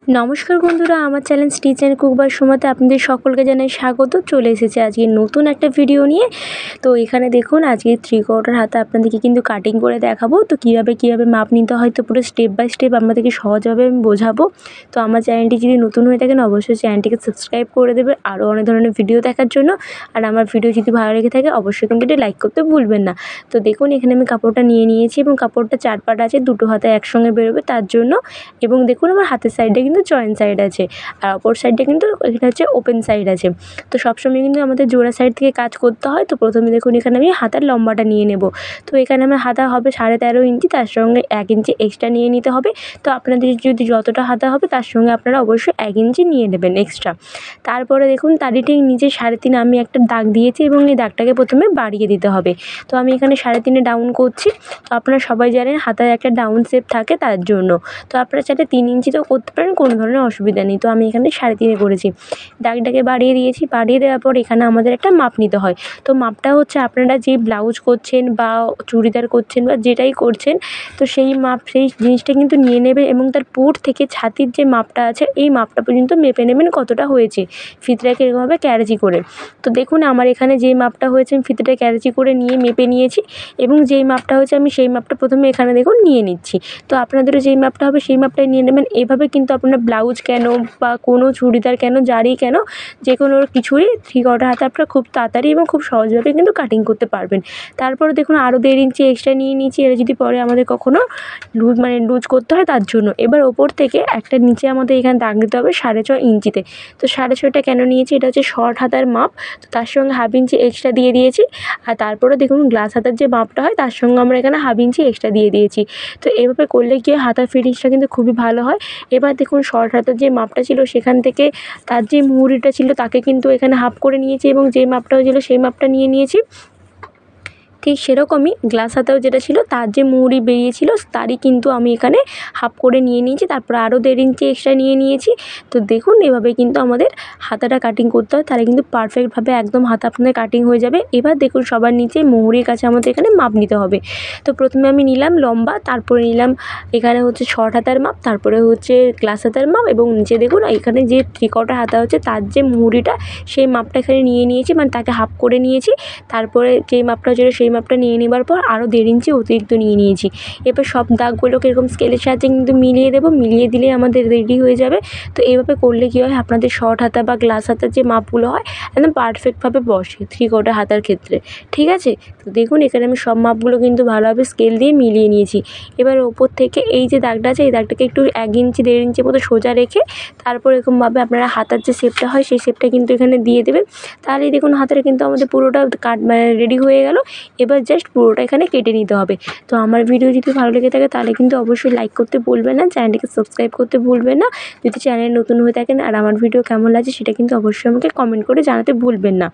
নমস্কার বন্ধুরা, আমার channel Stitch and Cook by সুমাতে আপনাদের সকলকে জানাই স্বাগত। চলে এসেছে আজকে নতুন একটা ভিডিও নিয়ে। তো এখানে দেখুন আজকে 3/4 হাতা আপনাদেরকে কিন্তু কাটিং করে দেখাবো। তো কীভাবে মাপ নিতে হয় তো পুরো স্টেপ বাই স্টেপ আপনাদেরকে সহজভাবে আমি বোঝাবো। তো আমার চ্যানেলটি যদি নতুন হয়ে থাকেন অবশ্যই চ্যানেলটিকে সাবস্ক্রাইব করে দেবে আরও অনেক ধরনের ভিডিও দেখার জন্য। আর আমার ভিডিও যদি ভালো লেগে থাকে অবশ্যই কিন্তু এটা লাইক করতে ভুলবেন না। তো দেখুন এখানে আমি কাপড়টা নিয়ে নিয়েছি এবং কাপড়টা 4 পাট আছে, দুটো হাতা একসঙ্গে বেরোবে তার জন্য। এবং দেখুন আমার হাতের সাইডে কিন্তু জয়েন্ট সাইড আছে আর অপর সাইডে কিন্তু এখানে হচ্ছে ওপেন সাইড আছে। তো সবসময় কিন্তু আমাদের জোড়া সাইড থেকে কাজ করতে হয়। তো প্রথমে দেখুন এখানে আমি হাতার লম্বাটা নিয়ে নেব। তো এখানে আমার হাতা হবে 13.5 ইঞ্চি, তার সঙ্গে 1 ইঞ্চি এক্সট্রা নিয়ে নিতে হবে। তো আপনাদের যদি যতটা হাতা হবে তার সঙ্গে আপনারা অবশ্যই 1 ইঞ্চি নিয়ে নেবেন এক্সট্রা। তারপরে দেখুন তারই ঠিক নিচে 3.5 আমি একটা দাগ দিয়েছি এবং এই দাগটাকে প্রথমে বাড়িয়ে দিতে হবে। তো আমি এখানে 3.5 ডাউন করছি। তো আপনারা সবাই জানেন হাতায় একটা ডাউন শেপ থাকে তার জন্য। তো আপনারা চাইলে 3 ইঞ্চিতেও করতে পারেন, কোনো ধরনের অসুবিধা নেই। তো আমি এখানে 3.5 করেছি, দাগটাকে বাড়িয়ে দিয়েছি। বাড়িয়ে দেওয়ার পর এখানে আমাদের একটা মাপ নিতে হয়। তো মাপটা হচ্ছে আপনারা যে ব্লাউজ করছেন বা চুড়িদার করছেন বা যেটাই করছেন, তো সেই জিনিসটা কিন্তু নিয়ে নেবেন এবং তার পুট থেকে ছাতির যে মাপটা আছে এই মাপটা পর্যন্ত মেপে নেবেন কতটা হয়েছে, ফিতটাকে এরকমভাবে ক্যারেচি করে। তো দেখুন আমার এখানে যেই মাপটা হয়েছে আমি ফিতেটা ক্যারেচি করে নিয়ে মেপে নিয়েছি এবং যেই মাপটা হয়েছে আমি সেই মাপটা প্রথমে এখানে দেখুন নিয়ে নিচ্ছি। তো আপনাদেরও যেই মাপটা হবে সেই মাপটাই নিয়ে নেবেন। এভাবে কিন্তু আপনারা ব্লাউজ কেন বা কোনো চুড়িদার কেন, জারি কেন, যে কোনো কিছুই 3/4 হাতে আপনারা খুব তাড়াতাড়ি এবং খুব সহজভাবে কিন্তু কাটিং করতে পারবেন। তারপরে দেখুন আরও 1.5 ইঞ্চি এক্সট্রা নিয়ে নিয়েছি, এটা যদি পরে আমাদের কখনও লুজ করতে হয় তার জন্য। এবার ওপর থেকে একটা নিচে আমাদের এখানে দাগ দিতে হবে 6.5 ইঞ্চিতে। তো 6.5টা কেন নিয়েছি, এটা হচ্ছে শর্ট হাতার মাপ। তো তার সঙ্গে 1/2 ইঞ্চি এক্সট্রা দিয়ে দিয়েছি। আর তারপরে দেখুন গ্লাস হাতার যে মাপটা হয় তার সঙ্গে আমরা এখানে 1/2 ইঞ্চি এক্সট্রা দিয়ে দিয়েছি। তো এভাবে করলে কি হাতার ফিটিংসটা কিন্তু খুবই ভালো হয়। এবার দেখুন শর্ট হাতার যে মাপটা ছিল সেখান থেকে তার যে মুহুরিটা ছিল তাকে কিন্তু এখানে হাফ করে নিয়েছি এবং যে মাপটা হয়েছিল সেই মাপটা নিয়ে নিয়েছি। ঠিক সেরকমই গ্লাস হাতাও যেটা ছিল তার যে মুহুরি বেরিয়েছিল তারই কিন্তু আমি এখানে হাফ করে নিয়ে নিয়েছি। তারপর আরও 1.5 ইঞ্চি এক্সট্রা নিয়ে নিয়েছি। তো দেখুন এভাবে কিন্তু আমাদের হাতাটা কাটিং করতে হয়, তাহলে কিন্তু পারফেক্টভাবে একদম হাতা আপনাদের কাটিং হয়ে যাবে। এবার দেখুন সবার নিচে মুহুরির কাছে আমাদের এখানে মাপ নিতে হবে। তো প্রথমে আমি নিলাম লম্বা, তারপরে নিলাম এখানে হচ্ছে শর্ট হাতার মাপ, তারপরে হচ্ছে গ্লাস হাতার মাপ এবং নিচে দেখুন এখানে যে 3/4 হাতা হচ্ছে তার যে মুহুরিটা সেই মাপটা এখানে নিয়ে নিয়েছি, মানে তাকে হাফ করে নিয়েছি। তারপরে যেই মাপটা ছিল সেই মাপটা নিয়ে নেবার পর আরও 1.5 ইঞ্চি অতিরিক্ত নিয়ে নিয়েছি। এবার সব দাগগুলোকে এরকম স্কেলের সাহায্যে কিন্তু মিলিয়ে দেবো, মিলিয়ে দিলেই আমাদের রেডি হয়ে যাবে। তো এইভাবে করলে কী হয়, আপনাদের শর্ট হাতা বা গ্লাস হাতার যে মাপগুলো হয় একদম পারফেক্টভাবে বসে 3/4 হাতার ক্ষেত্রে। ঠিক আছে, তো দেখুন এখানে আমি সব মাপগুলো কিন্তু ভালোভাবে স্কেল দিয়ে মিলিয়ে নিয়েছি। এবার ওপর থেকে এই যে দাগটা আছে এই দাগটাকে একটু 1 ইঞ্চি 1.5 ইঞ্চি মতো সোজা রেখে তারপর এরকমভাবে আপনারা হাতার যে শেপটা হয় সেই শেপটা কিন্তু এখানে দিয়ে দেবেন। তাহলেই দেখুন হাতাটা কিন্তু আমাদের পুরোটা রেডি হয়ে গেল। এবার জাস্ট পুরোটা এখানে কেটে নিতে হবে। তো আমার ভিডিও যদি ভালো লেগে থাকে তাহলে কিন্তু অবশ্যই লাইক করতে ভুলবেন না, চ্যানেলটিকে সাবস্ক্রাইব করতে ভুলবেন না। যদি চ্যানেল নতুন হয়ে থাকেন আর আমার ভিডিও কেমন লাগছে সেটা কিন্তু অবশ্যই আমাকে কমেন্ট করে জানাতে ভুলবেন না,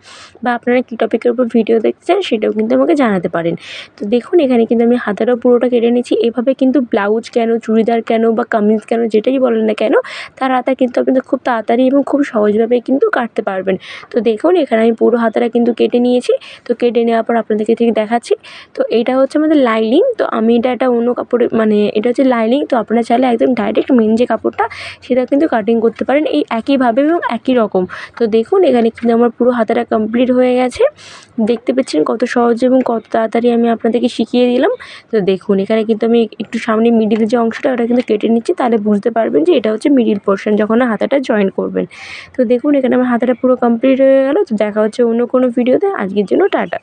বা আপনারা কী টপিকের উপর ভিডিও দেখতে চান সেটাও কিন্তু আমাকে জানাতে পারেন। তো দেখুন এখানে কিন্তু আমি হাতাটাও পুরোটা কেটে নিচ্ছি। এভাবে কিন্তু ব্লাউজ কেন, চুড়িদার কেন বা কামিজ কেন, যেটাই বলেন না কেন, তার হাতা কিন্তু আপনাদের খুব তাড়াতাড়ি এবং খুব সহজভাবে কিন্তু কাটতে পারবেন। তো দেখুন এখানে আমি পুরো হাতাটা কিন্তু কেটে নিয়েছি। তো কেটে নেওয়ার পর আপনাদেরকে ঠিক দেখাচ্ছি। তো এইটা হচ্ছে আমাদের লাইনিং। তো আমি এটা অন্য কাপড়ে, মানে এটা হচ্ছে লাইনিং। তো আপনারা চাইলে একদম ডাইরেক্ট মেন যে কাপড়টা সেটা কিন্তু কাটিং করতে পারেন এই একইভাবে এবং একই রকম। তো দেখুন এখানে কিন্তু আমার পুরো হাতাটা কমপ্লিট হয়ে গেছে। দেখতে পাচ্ছেন কত সহজ এবং কত তাড়াতাড়ি আমি আপনাদেরকে শিখিয়ে দিলাম। তো দেখুন এখানে কিন্তু আমি একটু সামনে মিডিলের যে অংশটা ওটা কিন্তু কেটে নিচ্ছি, তাহলে বুঝতে পারবেন যে এটা হচ্ছে মিডিল পোর্শন যখন হাতাটা জয়েন করবেন। তো দেখুন এখানে আমার হাতাটা পুরো কমপ্লিট হয়ে গেল। তো দেখা হচ্ছে অন্য কোনো ভিডিওতে। আজকের জন্য টাটা।